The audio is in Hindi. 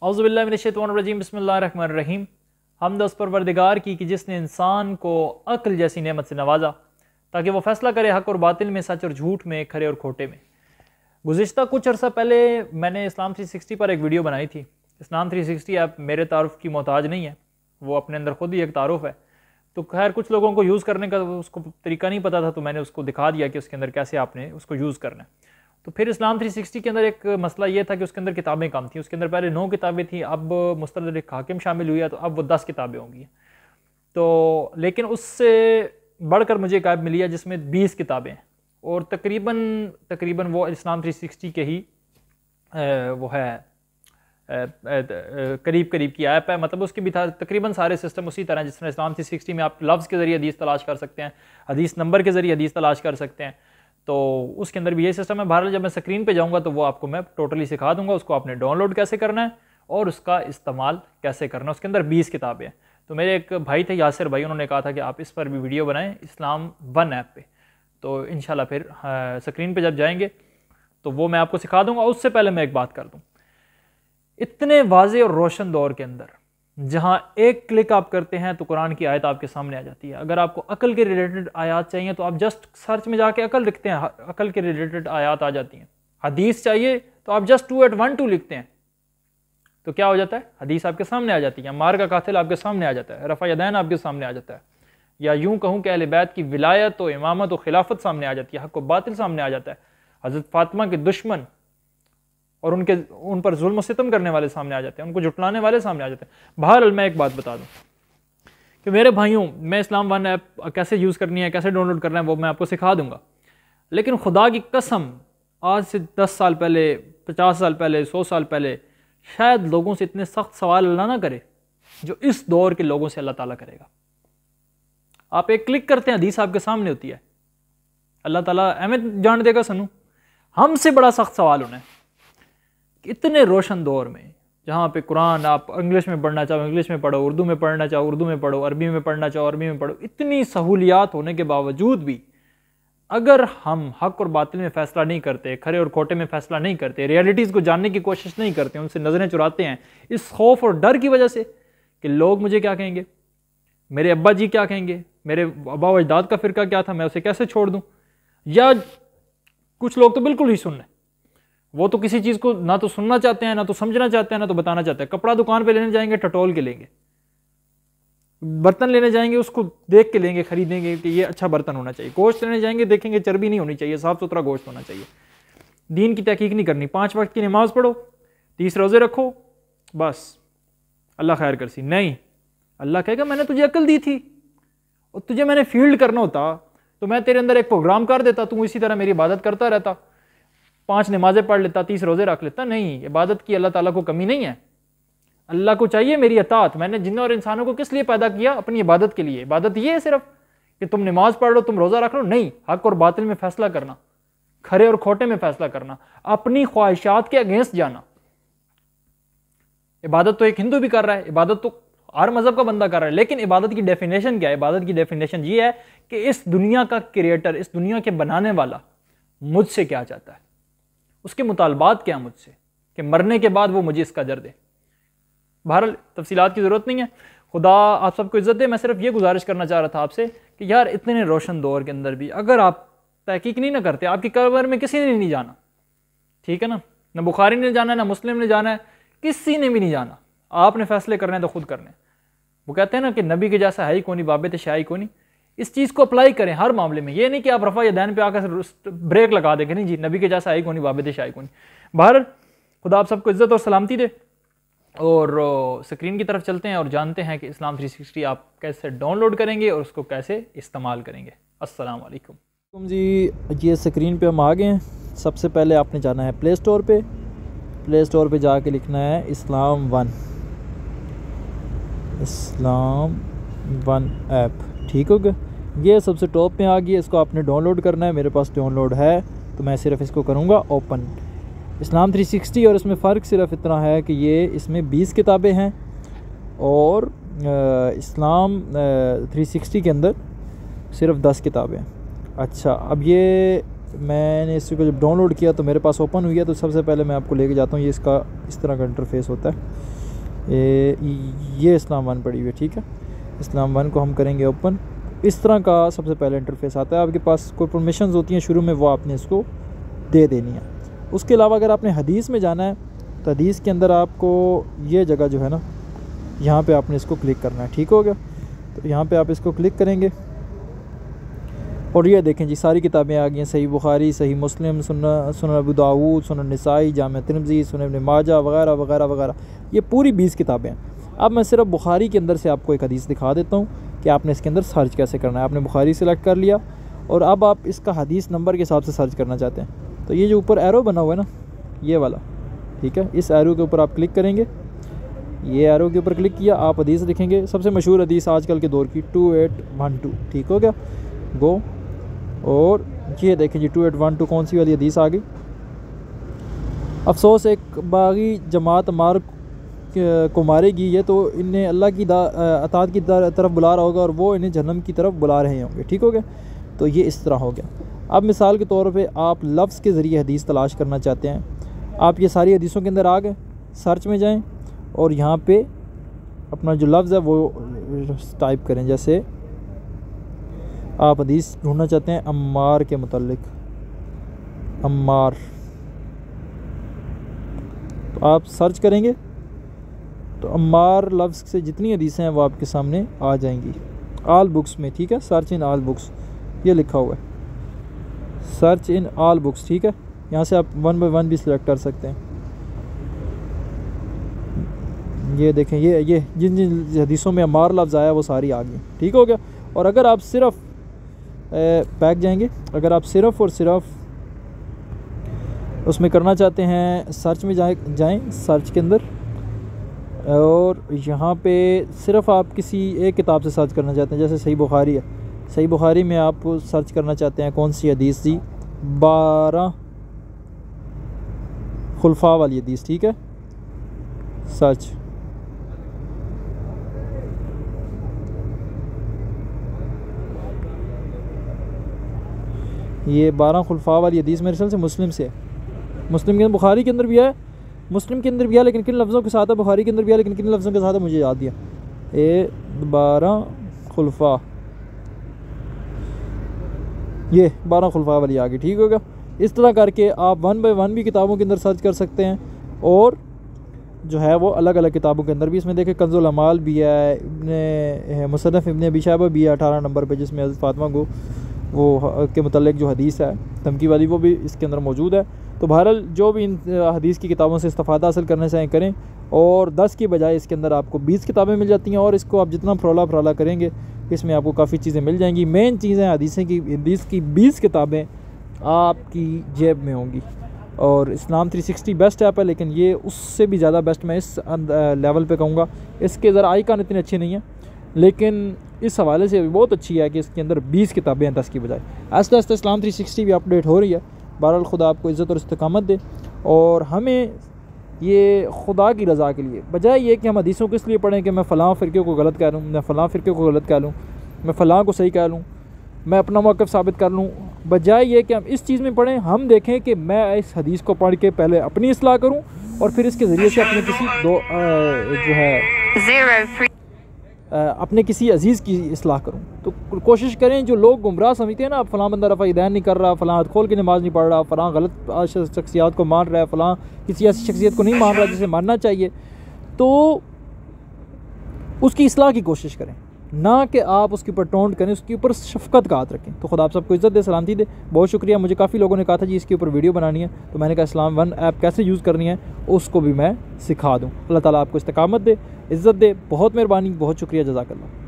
औज़ुबिल्लाहि मिनश्शैतानिर्रजीम बिस्मिल्लाहिर्रहमानिर्रहीम। हमद उस परवरदिगार की कि जिसने इंसान को अक्ल जैसी नेमत से नवाजा ताकि वो फैसला करे हक़ और बातिल में, सच और झूठ में, खरे और खोटे में। गुज़िश्ता कुछ अर्सा पहले मैंने इस्लाम 360 पर एक वीडियो बनाई थी। इस्लाम 360 ऐप मेरे तारुफ़ की मोहताज नहीं है, वो अपने अंदर खुद ही एक तारुफ़ है। तो खैर कुछ लोगों को यूज़ करने का उसको तरीका नहीं पता था, तो मैंने उसको दिखा दिया कि उसके अंदर कैसे आपने उसको यूज़ करना है। तो फिर इस्लाम 360 के अंदर एक मसला ये था कि उसके अंदर किताबें कम थी। उसके अंदर पहले 9 किताबें थी, अब मुस्तदरिक हाकिम शामिल हुई है तो अब वो 10 किताबें होंगी। तो लेकिन उससे बढ़कर मुझे एक ऐप मिली है जिसमें 20 किताबें हैं और तकरीबन वो इस्लाम 360 के ही वो है करीब की ऐप है। मतलब उसके भी था तकरीबन सारे सिस्टम उसी तरह जिस तरह इस्लाम 360 में आप लफ्ज़ के ज़रिए हदीस तलाश कर सकते हैं, हदीस नंबर के ज़रिए हदीस तलाश कर सकते हैं, तो उसके अंदर भी यही सिस्टम है। बहरहाल जब मैं स्क्रीन पे जाऊंगा तो वो आपको मैं टोटली सिखा दूंगा, उसको आपने डाउनलोड कैसे करना है और उसका इस्तेमाल कैसे करना है। उसके अंदर 20 किताबें हैं। तो मेरे एक भाई थे यासिर भाई, उन्होंने कहा था कि आप इस पर भी वीडियो बनाएं इस्लाम 1 ऐप पे। तो इंशाल्लाह फिर स्क्रीन पे जब जाएंगे तो वो मैं आपको सिखा दूंगा। उससे पहले मैं एक बात कर दूँ, इतने वाज़े और रोशन दौर के अंदर जहाँ एक क्लिक आप करते हैं तो कुरान की आयत आपके सामने आ जाती है। अगर आपको अकल के रिलेटेड आयत चाहिए तो आप जस्ट सर्च में जाके अकल लिखते हैं, अकल के रिलेटेड आयत आ जाती हैं। हदीस चाहिए तो आप जस्ट 2812 लिखते हैं तो क्या हो जाता है, हदीस आपके सामने आ जाती है। मार का कातिल आपके सामने आ जाता है, रफ़ा यदैन आपके सामने आ जाता है, या यूं कहूँ कि अहले बैत की विलायत और इमामत और खिलाफत सामने आ जाती है, हक़ व बातिल सामने आ जाता है, हज़रत फातिमा के दुश्मन और उन पर जुल्म सितम करने वाले सामने आ जाते हैं, उनको जुटलाने वाले सामने आ जाते हैं। बहरहाल मैं एक बात बता दूं कि मेरे भाइयों, मैं इस्लाम 1 ऐप कैसे यूज़ करनी है, कैसे डाउनलोड करना है, वो मैं आपको सिखा दूंगा। लेकिन खुदा की कसम आज से 10 साल पहले, 50 साल पहले, 100 साल पहले शायद लोगों से इतने सख्त सवाल अल्लाह ना करे जो इस दौर के लोगों से अल्लाह ताला करेगा। आप एक क्लिक करते हैं, हदीस आपके सामने होती है, अल्लाह ताला अहमियत जान देगा सनू। हमसे बड़ा सख्त सवाल होना है। इतने रोशन दौर में जहाँ पे कुरान आप इंग्लिश में पढ़ना चाहो इंग्लिश में पढ़ो, उर्दू में पढ़ना चाहो उर्दू में पढ़ो, अरबी में पढ़ना चाहो अरबी में पढ़ो, इतनी सहूलियात होने के बावजूद भी अगर हम हक़ और बातिल में फ़ैसला नहीं करते, खरे और खोटे में फ़ैसला नहीं करते, रियलिटीज़ को जानने की कोशिश नहीं करते, उनसे नज़रें चुराते हैं इस खौफ और डर की वजह से कि लोग मुझे क्या कहेंगे, मेरे अब्बा जी क्या कहेंगे, मेरे अब्बा अजदाद का फ़िरका क्या था, मैं उसे कैसे छोड़ दूँ। या कुछ लोग तो बिल्कुल ही सुन लें, वो तो किसी चीज़ को ना तो सुनना चाहते हैं, ना तो समझना चाहते हैं, ना तो बताना चाहते हैं। कपड़ा दुकान पे लेने जाएंगे टटोल के लेंगे, बर्तन लेने जाएंगे उसको देख के लेंगे, खरीदेंगे कि ये अच्छा बर्तन होना चाहिए। गोश्त लेने जाएंगे देखेंगे चर्बी नहीं होनी चाहिए, साफ़ सुथरा गोश्त होना चाहिए। दीन की तहकीक नहीं करनी, 5 वक्त की नमाज़ पढ़ो, 30 रोज़े रखो, बस अल्लाह खैर करसी। नहीं, अल्लाह कहेगा मैंने तुझे अकल दी थी और तुझे मैंने फील्ड करना होता तो मैं तेरे अंदर एक प्रोग्राम कर देता, तू इसी तरह मेरी इबादत करता रहता, 5 नमाजें पढ़ लेता, 30 रोज़े रख लेता। नहीं, इबादत की अल्लाह ताला को कमी नहीं है। अल्लाह को चाहिए मेरी अताअत। मैंने जिन्नों और इंसानों को किस लिए पैदा किया, अपनी इबादत के लिए। इबादत ये है सिर्फ कि तुम नमाज पढ़ लो, तुम रोज़ा रख लो, नहीं, हक़ और बातिल में फ़ैसला करना, खरे और खोटे में फ़ैसला करना, अपनी ख्वाहिशात के अगेंस्ट जाना। इबादत तो एक हिंदू भी कर रहा है, इबादत तो हर मज़हब का बंदा कर रहा है, लेकिन इबादत की डेफिनेशन क्या है? इबादत की डेफिनेशन ये है कि इस दुनिया का क्रिएटर, इस दुनिया के बनाने वाला मुझसे क्या चाहता है, उसके मुतालबात क्या मुझसे, कि मरने के बाद वो मुझे इसका अजर दे। बहरहाल तफसीलात की ज़रूरत नहीं है, खुदा आप सबको इज़्ज़त दे। मैं सिर्फ ये गुजारिश करना चाह रहा था आपसे कि यार इतने रोशन दौर के अंदर भी अगर आप तहकीक नहीं ना करते, आपकी कब्र में किसी ने नहीं जाना, ठीक है ना, ना बुखारी ने जाना है, ना मुस्लिम ने जाना है, किसी ने भी नहीं जाना। आपने फैसले करने हैं तो खुद करने। वो कहते हैं ना कि नबी के जैसा है ही कोनी, बाबे शाही कोनी। इस चीज़ को अप्लाई करें हर मामले में। ये नहीं कि आप रफ़ा यदैन पे आकर ब्रेक लगा देंगे, नहीं जी, नबी के जैसा है कोनी, बाबे शाही कोनी। बाहर खुदा आप सबको इज़्ज़त और सलामती दे। और स्क्रीन की तरफ चलते हैं और जानते हैं कि इस्लाम 360 आप कैसे डाउनलोड करेंगे और उसको कैसे इस्तेमाल करेंगे। अस्सलाम वालेकुम जी। ये स्क्रीन पे हम आ गए हैं। सबसे पहले आपने जाना है प्ले स्टोर पे। प्ले स्टोर पे जाके लिखना है इस्लाम 1 ऐप, ठीक हो गया। ये सबसे टॉप पे आ गई है, इसको आपने डाउनलोड करना है। मेरे पास डाउनलोड है तो मैं सिर्फ इसको करूँगा ओपन। इस्लाम 360 और इसमें फ़र्क सिर्फ इतना है कि ये इसमें 20 किताबें हैं और इस्लाम 360 के अंदर सिर्फ 10 किताबें हैं। अच्छा, अब ये मैंने इसको जब डाउनलोड किया तो मेरे पास ओपन हुई है। तो सबसे पहले मैं आपको लेके जाता हूँ, ये इसका इस तरह का इंटरफेस होता है। ये इस्लाम 1 पड़ी हुई है, ठीक है। इस्लाम 1 को हम करेंगे ओपन। इस तरह का सबसे पहले इंटरफेस आता है। आपके पास कोई परमिशंस होती हैं शुरू में, वो आपने इसको दे देनी है। उसके अलावा अगर आपने हदीस में जाना है तो हदीस के अंदर आपको ये जगह जो है ना, यहाँ पे आपने इसको क्लिक करना है, ठीक हो गया। तो यहाँ पे आप इसको क्लिक करेंगे और ये देखें जी सारी किताबें आ गई हैं। सही बुखारी, सही मुस्लिम, सुनन अबू दाऊद, सुनन निसाई, जामे तिरमिज़ी, सुनन इब्न माजा वगैरह वगैरह वगैरह, ये पूरी 20 किताबें हैं। अब मैं सिर्फ बुखारी के अंदर से आपको एक हदीस दिखा देता हूँ कि आपने इसके अंदर सर्च कैसे करना है। आपने बुखारी सेलेक्ट कर लिया और अब आप इसका हदीस नंबर के हिसाब से सर्च करना चाहते हैं तो ये जो ऊपर एरो बना हुआ है ना, ये वाला, ठीक है, इस एरो के ऊपर आप क्लिक करेंगे। ये एरो के ऊपर क्लिक किया, आप हदीस लिखेंगे। सबसे मशहूर हदीस आजकल के दौर की 2812, ठीक हो गया, गो। और ये देखें जी 2812 कौन सी वाली हदीस आ गई। अफसोस एक बागी जमात मार को मारेगी, ये तो इन्हें अल्लाह की अताअत की तरफ बुला रहा होगा और वो इन्हें जहन्नम की तरफ बुला रहे होंगे, ठीक हो गया। तो ये इस तरह हो गया। अब मिसाल के तौर पे आप लफ्ज़ के ज़रिए हदीस तलाश करना चाहते हैं। आप ये सारी हदीसों के अंदर आ गए, सर्च में जाएं और यहाँ पे अपना जो लफ्ज़ है वो टाइप करें। जैसे आप हदीस ढूंढना चाहते हैं अम्मार के मुतालिक, अम्मार, तो आप सर्च करेंगे तो अम्मार लफ्ज़ से जितनी हदीसें हैं वो आपके सामने आ जाएंगी आल बुक्स में, ठीक है। सर्च इन आल बुक्स ये लिखा हुआ है, सर्च इन आल बुक्स, ठीक है। यहाँ से आप 1 बाय 1 भी सिलेक्ट कर सकते हैं। ये देखें, ये जिन जिन हदीसों में अम्मार लफ्ज़ आया वो सारी आ गई, ठीक हो गया। और अगर आप सिर्फ बैक जाएंगे, अगर आप सिर्फ और सिर्फ उसमें करना चाहते हैं, सर्च में जाएं सर्च के अंदर, और यहाँ पे सिर्फ आप किसी एक किताब से सर्च करना चाहते हैं, जैसे सही बुखारी है, सही बुखारी में आप सर्च करना चाहते हैं कौन सी हदीस थी, 12 खुलफा वाली हदीस, ठीक है। सर्च, ये 12 खुलफा वाली हदीस मेरे ख्याल से मुस्लिम से है। मुस्लिम के अंदर, बुखारी के अंदर भी है, मुस्लिम के अंदर भी है, लेकिन किन लफ्ज़ों के साथ है, बुखारी के अंदर भी है लेकिन किन लफ्ज़ों के साथ है मुझे याद दिया। ये 12 खुलफा, ये 12 खुलफा वाली आ गई, ठीक होगा। इस तरह करके आप 1 बाय 1 भी किताबों के अंदर सर्च कर सकते हैं और जो है वो अलग अलग किताबों के अंदर भी। इसमें देखें कंजुल अमाल भी है, इब्ने मुसन्नफ़ इब्ने अबी शैबा भी है 18 नंबर पे, जिसमें हज़रत फातिमा को वो के मुतल्लिक़ जो हदीस है धमकी वाली वो भी इसके अंदर मौजूद है। तो बहरहाल जो भी इन हदीस की किताबों से इस्तिफ़ादा हासिल करना चाहें करें, और 10 की बजाय इसके अंदर आपको 20 किताबें मिल जाती हैं और इसको आप जितना फरोला करेंगे इसमें आपको काफ़ी चीज़ें मिल जाएंगी। मेन चीज़ें हदीस की 20 किताबें आपकी जेब में होंगी। और इस्लाम 360 बेस्ट ऐप है, लेकिन ये उससे भी ज़्यादा बेस्ट मैं इस लेवल पे कहूँगा। इसके ज़रा आइकन इतने अच्छे नहीं हैं, लेकिन इस हवाले से भी बहुत अच्छी है कि इसके अंदर 20 किताबें हैं 10 की बजाय। आस्ते आस्ते इस्लाम 360 भी अपडेट हो रही है। बहरहाल खुदा आपको इज़्ज़त और इस्तिकामत दे, और हमें ये खुदा की रज़ा के लिए, बजाय ये कि हम हदीसों को इसलिए पढ़ें कि मैं फ़लाँ फ़िरके को गलत कह लूँ, मैं फ़लाँ फ़िरके को गलत कह लूँ, मैं फ़लाँ को सही कह लूँ, मैं अपना मौक़िफ़ साबित कर लूँ, बजाय ये कि हम इस चीज़ में पढ़ें, हम देखें कि मैं इस हदीस को पढ़ के पहले अपनी इस्लाह करूँ और फिर इसके ज़रिए से अपने किसी जो है अपने किसी अजीज़ की इस्लाह करूँ। तो कोशिश करें, जो लोग गुमराह समझते हैं ना, फ़लाँ बंदा रफ़ा दैन नहीं कर रहा, फ़लाँ हाथ खोल के नमाज़ नहीं पढ़ रहा, फ़लाँ गलत शख्सियत को मान रहा है, फ़लाँ किसी ऐसी शख्सियत को नहीं मान रहा जिसे मानना चाहिए, तो उसकी इस्लाह की कोशिश करें, ना कि आप उसके ऊपर टोंट करें, उसके ऊपर शफ़क़त का हाथ रखें। तो खुदा आप सबको इज़्ज़त दे, सलामती दे। बहुत शुक्रिया। मुझे काफ़ी लोगों ने कहा था जी इसके ऊपर वीडियो बनानी है, तो मैंने कहा इस्लाम 1 ऐप कैसे यूज़ करनी है उसको भी मैं सिखा दूँ। अल्लाह ताला आपको इस्तिकामत दे, इज़्ज़त दे। बहुत मेहरबानी, बहुत शुक्रिया, जज़ाकल्लाह।